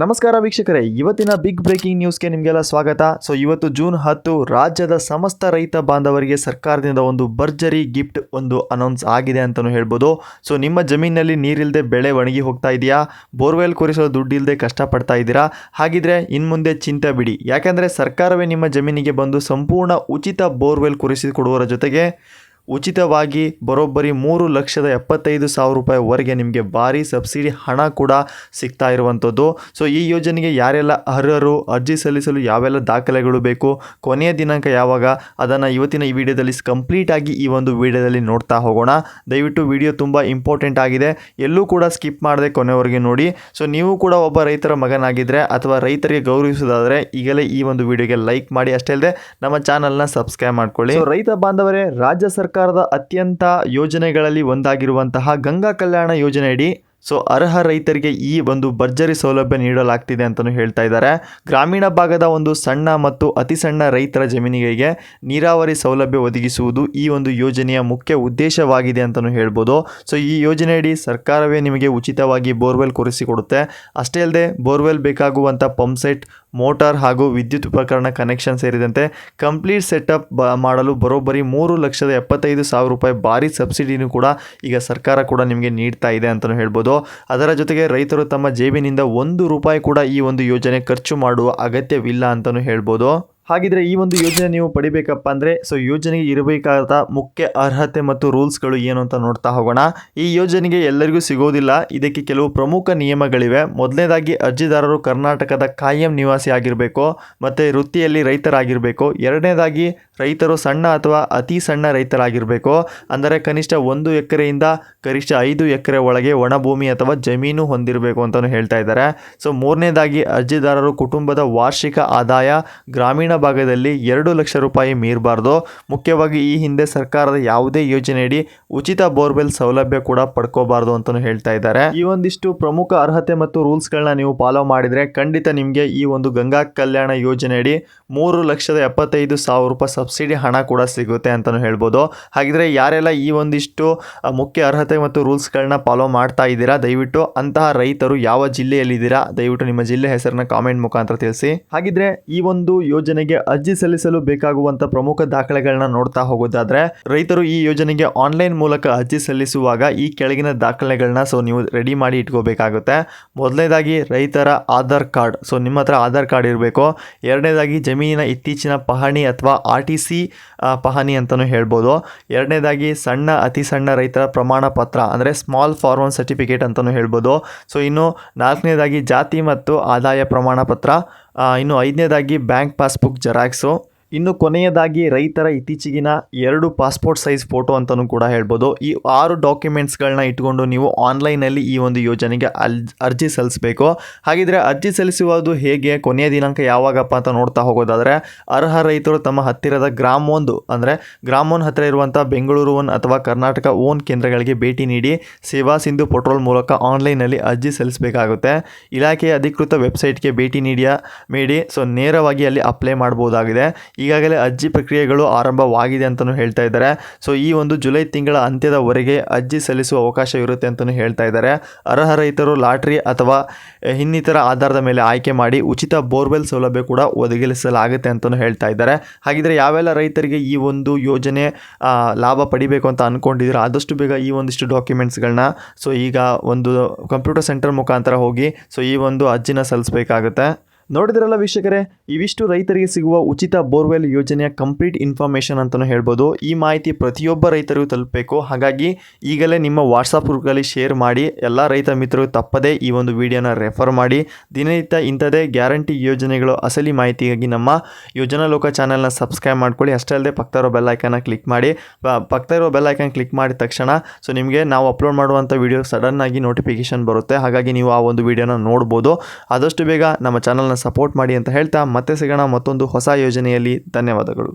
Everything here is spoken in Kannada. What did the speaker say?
ನಮಸ್ಕಾರ ವೀಕ್ಷಕರೇ, ಇವತ್ತಿನ ಬಿಗ್ ಬ್ರೇಕಿಂಗ್ ನ್ಯೂಸ್ಗೆ ನಿಮಗೆಲ್ಲ ಸ್ವಾಗತ. ಇವತ್ತು ಜೂನ್ 10 ರಾಜ್ಯದ ಸಮಸ್ತ ರೈತ ಬಾಂಧವರಿಗೆ ಸರ್ಕಾರದಿಂದ ಒಂದು ಭರ್ಜರಿ ಗಿಫ್ಟ್ ಒಂದು ಅನೌನ್ಸ್ ಆಗಿದೆ ಅಂತಲೂ ಹೇಳ್ಬೋದು. ನಿಮ್ಮ ಜಮೀನಿನಲ್ಲಿ ನೀರಿಲ್ಲದೆ ಬೆಳೆ ಒಣಗಿ ಹೋಗ್ತಾ ಇದೆಯಾ, ಬೋರ್ವೆಲ್ ಕೊರೆಸೋ ದುಡ್ಡು ಇಲ್ಲದೆ ಕಷ್ಟಪಡ್ತಾ ಇದ್ದೀರಾ, ಹಾಗಿದ್ರೆ ಇನ್ನು ಮುಂದೆ ಚಿಂತೆ ಬಿಡಿ. ಯಾಕಂದರೆ ಸರ್ಕಾರವೇ ನಿಮ್ಮ ಜಮೀನಿಗೆ ಬಂದು ಸಂಪೂರ್ಣ ಉಚಿತ ಬೋರ್ವೆಲ್ ಕೊರೆಸಿಕೊಡುವರ ಜೊತೆಗೆ ಉಚಿತವಾಗಿ ಬರೋಬ್ಬರಿ 3,75,000 ರೂಪಾಯಿವರೆಗೆ ನಿಮಗೆ ಭಾರಿ ಸಬ್ಸಿಡಿ ಹಣ ಕೂಡ ಸಿಗ್ತಾ ಇರುವಂಥದ್ದು. ಈ ಯೋಜನೆಗೆ ಯಾರೆಲ್ಲ ಅರ್ಹರು, ಅರ್ಜಿ ಸಲ್ಲಿಸಲು ಯಾವೆಲ್ಲ ದಾಖಲೆಗಳು ಬೇಕು, ಕೊನೆಯ ದಿನಾಂಕ ಯಾವಾಗ, ಅದನ್ನು ಇವತ್ತಿನ ಈ ವಿಡಿಯೋದಲ್ಲಿ ಕಂಪ್ಲೀಟಾಗಿ ಈ ಒಂದು ವಿಡಿಯೋದಲ್ಲಿ ನೋಡ್ತಾ ಹೋಗೋಣ. ದಯವಿಟ್ಟು ವಿಡಿಯೋ ತುಂಬ ಇಂಪಾರ್ಟೆಂಟ್ ಆಗಿದೆ, ಎಲ್ಲೂ ಕೂಡ ಸ್ಕಿಪ್ ಮಾಡದೆ ಕೊನೆವರೆಗೆ ನೋಡಿ. ನೀವು ಕೂಡ ಒಬ್ಬ ರೈತರ ಮಗನಾಗಿದ್ದರೆ ಅಥವಾ ರೈತರಿಗೆ ಗೌರವಿಸೋದಾದರೆ ಈಗಲೇ ಈ ಒಂದು ವಿಡಿಯೋಗೆ ಲೈಕ್ ಮಾಡಿ, ಅಷ್ಟೇ ಅಲ್ಲದೆ ನಮ್ಮ ಚಾನಲ್ನ ಸಬ್ಸ್ಕ್ರೈಬ್ ಮಾಡ್ಕೊಳ್ಳಿ. ರೈತ ಬಾಂಧವರೇ, ರಾಜ್ಯ ಸರ್ಕಾರದ ಅತ್ಯಂತ ಯೋಜನೆಗಳಲ್ಲಿ ಒಂದಾಗಿರುವಂತಹ ಗಂಗಾ ಕಲ್ಯಾಣ ಯೋಜನೆಯಡಿ ಅರ್ಹ ರೈತರಿಗೆ ಈ ಒಂದು ಭರ್ಜರಿ ಸೌಲಭ್ಯ ನೀಡಲಾಗ್ತಿದೆ ಅಂತಲೂ ಹೇಳ್ತಾ ಇದ್ದಾರೆ. ಗ್ರಾಮೀಣ ಭಾಗದ ಒಂದು ಸಣ್ಣ ಮತ್ತು ಅತಿ ಸಣ್ಣ ರೈತರ ಜಮೀನಿಗೆ ನೀರಾವರಿ ಸೌಲಭ್ಯ ಒದಗಿಸುವುದು ಈ ಒಂದು ಯೋಜನೆಯ ಮುಖ್ಯ ಉದ್ದೇಶವಾಗಿದೆ ಅಂತಲೂ ಹೇಳ್ಬೋದು. ಈ ಯೋಜನೆಯಡಿ ಸರ್ಕಾರವೇ ನಿಮಗೆ ಉಚಿತವಾಗಿ ಬೋರ್ವೆಲ್ ಕೊರೆಸಿಕೊಡುತ್ತೆ. ಅಷ್ಟೇ ಅಲ್ಲದೆ ಬೋರ್ವೆಲ್ ಬೇಕಾಗುವಂಥ ಪಂಪ್ಸೆಟ್, ಮೋಟಾರ್ ಹಾಗೂ ವಿದ್ಯುತ್ ಉಪಕರಣ ಕನೆಕ್ಷನ್ ಸೇರಿದಂತೆ ಕಂಪ್ಲೀಟ್ ಸೆಟಪ್ ಮಾಡಲು ಬರೋಬ್ಬರಿ 3,75,000 ರೂಪಾಯಿ ಭಾರಿ ಸಬ್ಸಿಡಿನೂ ಕೂಡ ಈಗ ಸರ್ಕಾರ ಕೂಡ ನಿಮಗೆ ನೀಡ್ತಾ ಇದೆ ಅಂತಲೂ ಹೇಳ್ಬೋದು. ಅದರ ಜೊತೆಗೆ ರೈತರು ತಮ್ಮ ಜೇಬಿನಿಂದ 1 ರೂಪಾಯಿ ಕೂಡ ಈ ಒಂದು ಯೋಜನೆ ಖರ್ಚು ಮಾಡುವ ಅಗತ್ಯವಿಲ್ಲ ಅಂತಲೂ ಹೇಳ್ಬೋದು. ಹಾಗಿದ್ರೆ ಈ ಒಂದು ಯೋಜನೆ ನೀವು ಪಡಿಬೇಕಪ್ಪ ಅಂದರೆ ಯೋಜನೆಗೆ ಇರಬೇಕಾದ ಮುಖ್ಯ ಅರ್ಹತೆ ಮತ್ತು ರೂಲ್ಸ್ಗಳು ಏನು ಅಂತ ನೋಡ್ತಾ ಹೋಗೋಣ. ಈ ಯೋಜನೆಗೆ ಎಲ್ಲರಿಗೂ ಸಿಗೋದಿಲ್ಲ, ಇದಕ್ಕೆ ಕೆಲವು ಪ್ರಮುಖ ನಿಯಮಗಳಿವೆ. ಮೊದಲನೇದಾಗಿ ಅರ್ಜಿದಾರರು ಕರ್ನಾಟಕದ ಕಾಯಂ ನಿವಾಸಿ ಆಗಿರಬೇಕು ಮತ್ತು ವೃತ್ತಿಯಲ್ಲಿ ರೈತರಾಗಿರಬೇಕು. ಎರಡನೇದಾಗಿ ರೈತರು ಸಣ್ಣ ಅಥವಾ ಅತಿ ಸಣ್ಣ ರೈತರಾಗಿರಬೇಕು, ಅಂದರೆ ಕನಿಷ್ಠ 1 ಎಕರೆಯಿಂದ ಗರಿಷ್ಠ 5 ಎಕರೆ ಒಳಗೆ ಒಣಭೂಮಿ ಅಥವಾ ಜಮೀನು ಹೊಂದಿರಬೇಕು ಅಂತಲೂ ಹೇಳ್ತಾ ಇದ್ದಾರೆ. ಮೂರನೇದಾಗಿ ಅರ್ಜಿದಾರರು ಕುಟುಂಬದ ವಾರ್ಷಿಕ ಆದಾಯ ಗ್ರಾಮೀಣ ಭಾಗದಲ್ಲಿ 2 ಲಕ್ಷ ರೂಪಾಯಿ ಮೀರಬಾರ್ದು. ಮುಖ್ಯವಾಗಿ ಈ ಹಿಂದೆ ಸರ್ಕಾರದ ಯಾವುದೇ ಯೋಜನೆಯಡಿ ಉಚಿತ ಬೋರ್ವೆಲ್ ಸೌಲಭ್ಯ ಕೂಡ ಪಡ್ಕೋಬಾರ್ದು ಅಂತಲೂ ಹೇಳ್ತಾ ಇದ್ದಾರೆ. ಈ ಒಂದಿಷ್ಟು ಪ್ರಮುಖ ಅರ್ಹತೆ ಮತ್ತು ರೂಲ್ಸ್ಗಳನ್ನ ನೀವು ಫಾಲೋ ಮಾಡಿದರೆ ಖಂಡಿತ ನಿಮಗೆ ಈ ಒಂದು ಗಂಗಾ ಕಲ್ಯಾಣ ಯೋಜನೆಯಡಿ 3,75,000 ರೂಪಾಯಿ ಸಬ್ಸಿಡಿ ಹಣ ಕೂಡ ಸಿಗುತ್ತೆ ಅಂತಲೂ ಹೇಳ್ಬೋದು. ಹಾಗಿದ್ರೆ ಯಾರೆಲ್ಲ ಈ ಒಂದಿಷ್ಟು ಮುಖ್ಯ ಅರ್ಹತೆ ಮತ್ತು ರೂಲ್ಸ್ಗಳನ್ನ ಫಾಲೋ ಮಾಡ್ತಾ ಇದ್ದೀರಾ, ದಯವಿಟ್ಟು ಅಂತಹ ರೈತರು ಯಾವ ಜಿಲ್ಲೆಯಲ್ಲಿದ್ದೀರಾ ದಯವಿಟ್ಟು ನಿಮ್ಮ ಜಿಲ್ಲೆ ಹೆಸರನ್ನ ಕಾಮೆಂಟ್ ಮುಖಾಂತರ ತಿಳಿಸಿ. ಹಾಗಿದ್ರೆ ಈ ಒಂದು ಯೋಜನೆಗೆ ಅರ್ಜಿ ಸಲ್ಲಿಸಲು ಬೇಕಾಗುವಂತ ಪ್ರಮುಖ ದಾಖಲೆಗಳನ್ನ ನೋಡ್ತಾ ಹೋಗೋದಾದ್ರೆ, ರೈತರು ಈ ಯೋಜನೆಗೆ ಆನ್ಲೈನ್ ಮೂಲಕ ಅರ್ಜಿ ಸಲ್ಲಿಸುವಾಗ ಈ ಕೆಳಗಿನ ದಾಖಲೆಗಳನ್ನ ನೀವು ರೆಡಿ ಮಾಡಿ ಇಟ್ಕೋಬೇಕಾಗುತ್ತೆ. ಮೊದಲನೇದಾಗಿ ರೈತರ ಆಧಾರ್ ಕಾರ್ಡ್, ನಿಮ್ಮ ಹತ್ರ ಆಧಾರ್ ಕಾರ್ಡ್ ಇರಬೇಕು. ಎರಡನೇದಾಗಿ ಜಮೀನಿನ ಇತ್ತೀಚಿನ ಪಹಣಿ ಅಥವಾ RTC ಪಹಣಿ ಅಂತಲೂ ಹೇಳ್ಬೋದು. ಎರಡನೇದಾಗಿ ಸಣ್ಣ ಅತಿ ಸಣ್ಣ ರೈತರ ಪ್ರಮಾಣ ಪತ್ರ, ಅಂದರೆ ಸ್ಮಾಲ್ ಫಾರ್ಮರ್ ಸರ್ಟಿಫಿಕೇಟ್ ಅಂತಲೂ ಹೇಳ್ಬೋದು. ಇನ್ನು ನಾಲ್ಕನೇದಾಗಿ ಜಾತಿ ಮತ್ತು ಆದಾಯ ಪ್ರಮಾಣ ಪತ್ರ. ಇನ್ನು ಐದನೇದಾಗಿ ಬ್ಯಾಂಕ್ ಪಾಸ್ಬುಕ್ ಜೆರಾಕ್ಸು. ಇನ್ನು ಕೊನೆಯದಾಗಿ ರೈತರ ಇತ್ತೀಚೆಗಿನ 2 ಪಾಸ್ಪೋರ್ಟ್ ಸೈಜ್ ಫೋಟೋ ಅಂತಲೂ ಕೂಡ ಹೇಳ್ಬೋದು. ಈ 6 ಡಾಕ್ಯುಮೆಂಟ್ಸ್ಗಳನ್ನ ಇಟ್ಕೊಂಡು ನೀವು ಆನ್ಲೈನಲ್ಲಿ ಈ ಒಂದು ಯೋಜನೆಗೆ ಅರ್ಜಿ ಸಲ್ಲಿಸಬೇಕು. ಹಾಗಿದ್ರೆ ಅರ್ಜಿ ಸಲ್ಲಿಸುವುದು ಹೇಗೆ, ಕೊನೆಯ ದಿನಾಂಕ ಯಾವಾಗಪ್ಪ ಅಂತ ನೋಡ್ತಾ ಹೋಗೋದಾದರೆ, ಅರ್ಹ ರೈತರು ತಮ್ಮ ಹತ್ತಿರದ ಗ್ರಾಮ್ 1 ಅಂದರೆ ಗ್ರಾಮ್ 1 ಹತ್ತಿರ ಇರುವಂಥ ಬೆಂಗಳೂರು 1 ಅಥವಾ ಕರ್ನಾಟಕ ಓನ್ ಕೇಂದ್ರಗಳಿಗೆ ಭೇಟಿ ನೀಡಿ ಸೇವಾ ಸಿಂಧು ಪೋರ್ಟಲ್ ಮೂಲಕ ಆನ್ಲೈನಲ್ಲಿ ಅರ್ಜಿ ಸಲ್ಲಿಸಬೇಕಾಗುತ್ತೆ. ಇಲಾಖೆಯ ಅಧಿಕೃತ ವೆಬ್ಸೈಟ್ಗೆ ಭೇಟಿ ನೀಡಿ ನೇರವಾಗಿ ಅಲ್ಲಿ ಅಪ್ಲೈ ಮಾಡಬಹುದಾಗಿದೆ. ಈಗಾಗಲೇ ಅರ್ಜಿ ಪ್ರಕ್ರಿಯೆಗಳು ಆರಂಭವಾಗಿದೆ ಅಂತಲೂ ಹೇಳ್ತಾ ಇದ್ದಾರೆ. ಈ ಒಂದು ಜುಲೈ ತಿಂಗಳ ಅಂತ್ಯದವರೆಗೆ ಅರ್ಜಿ ಸಲ್ಲಿಸುವ ಅವಕಾಶ ಇರುತ್ತೆ ಅಂತಲೂ ಹೇಳ್ತಾ ಇದ್ದಾರೆ. ಅರ್ಹ ರೈತರು ಲಾಟ್ರಿ ಅಥವಾ ಇನ್ನಿತರ ಆಧಾರದ ಮೇಲೆ ಆಯ್ಕೆ ಮಾಡಿ ಉಚಿತ ಬೋರ್ವೆಲ್ ಸೌಲಭ್ಯ ಕೂಡ ಒದಗಿಸಲಾಗುತ್ತೆ ಅಂತಲೂ ಹೇಳ್ತಾ ಇದ್ದಾರೆ. ಹಾಗಿದ್ರೆ ಯಾವೆಲ್ಲ ರೈತರಿಗೆ ಈ ಒಂದು ಯೋಜನೆ ಲಾಭ ಪಡಿಬೇಕು ಅಂತ ಅಂದ್ಕೊಂಡಿದ್ರೆ ಆದಷ್ಟು ಬೇಗ ಈ ಒಂದಿಷ್ಟು ಡಾಕ್ಯುಮೆಂಟ್ಸ್ಗಳನ್ನ ಈಗ ಒಂದು ಕಂಪ್ಯೂಟರ್ ಸೆಂಟರ್ ಮುಖಾಂತರ ಹೋಗಿ ಈ ಒಂದು ಅರ್ಜಿನ ಸಲ್ಲಿಸಬೇಕಾಗುತ್ತೆ. ನೋಡಿದ್ರಲ್ಲ ವೀಕ್ಷಕರೇ, ಇವಿಷ್ಟು ರೈತರಿಗೆ ಸಿಗುವ ಉಚಿತ ಬೋರ್ವೆಲ್ ಯೋಜನೆಯ ಕಂಪ್ಲೀಟ್ ಇನ್ಫಾರ್ಮೇಷನ್ ಅಂತಲೂ ಹೇಳ್ಬೋದು. ಈ ಮಾಹಿತಿ ಪ್ರತಿಯೊಬ್ಬ ರೈತರಿಗೂ ತಲುಪಬೇಕು. ಹಾಗಾಗಿ ಈಗಲೇ ನಿಮ್ಮ ವಾಟ್ಸಪ್ ಗ್ರೂಪ್ಗಳಲ್ಲಿ ಶೇರ್ ಮಾಡಿ, ಎಲ್ಲ ರೈತ ಮಿತ್ರರು ತಪ್ಪದೇ ಈ ಒಂದು ವಿಡಿಯೋನ ರೆಫರ್ ಮಾಡಿ. ದಿನನಿತ್ಯ ಇಂಥದೇ ಗ್ಯಾರಂಟಿ ಯೋಜನೆಗಳು ಅಸಲಿ ಮಾಹಿತಿಗಾಗಿ ನಮ್ಮ ಯೋಜನಾ ಲೋಕ ಚಾನಲ್ನ ಸಬ್ಸ್ಕ್ರೈಬ್ ಮಾಡ್ಕೊಳ್ಳಿ. ಅಷ್ಟೇ ಅಲ್ಲದೆ ಪಕ್ಕದಲ್ಲಿರೋ ಬೆಲ್ ಐಕನ್ನ ಕ್ಲಿಕ್ ಮಾಡಿ. ಪಕ್ಕದಲ್ಲಿರೋ ಬೆಲ್ ಐಕನ್ ಕ್ಲಿಕ್ ಮಾಡಿದ ತಕ್ಷಣ ನಿಮಗೆ ನಾವು ಅಪ್ಲೋಡ್ ಮಾಡುವಂಥ ವಿಡಿಯೋ ಸಡನ್ನಾಗಿ ನೋಟಿಫಿಕೇಶನ್ ಬರುತ್ತೆ. ಹಾಗಾಗಿ ನೀವು ಆ ಒಂದು ವಿಡಿಯೋನ ನೋಡ್ಬೋದು. ಆದಷ್ಟು ಬೇಗ ನಮ್ಮ ಚಾನಲ್ನ ಸಪೋರ್ಟ್ ಮಾಡಿ ಅಂತ ಹೇಳ್ತಾ ಮತ್ತೆ ಸಿಗೋಣ ಮತ್ತೊಂದು ಹೊಸ ಯೋಜನೆಯಲ್ಲಿ. ಧನ್ಯವಾದಗಳು.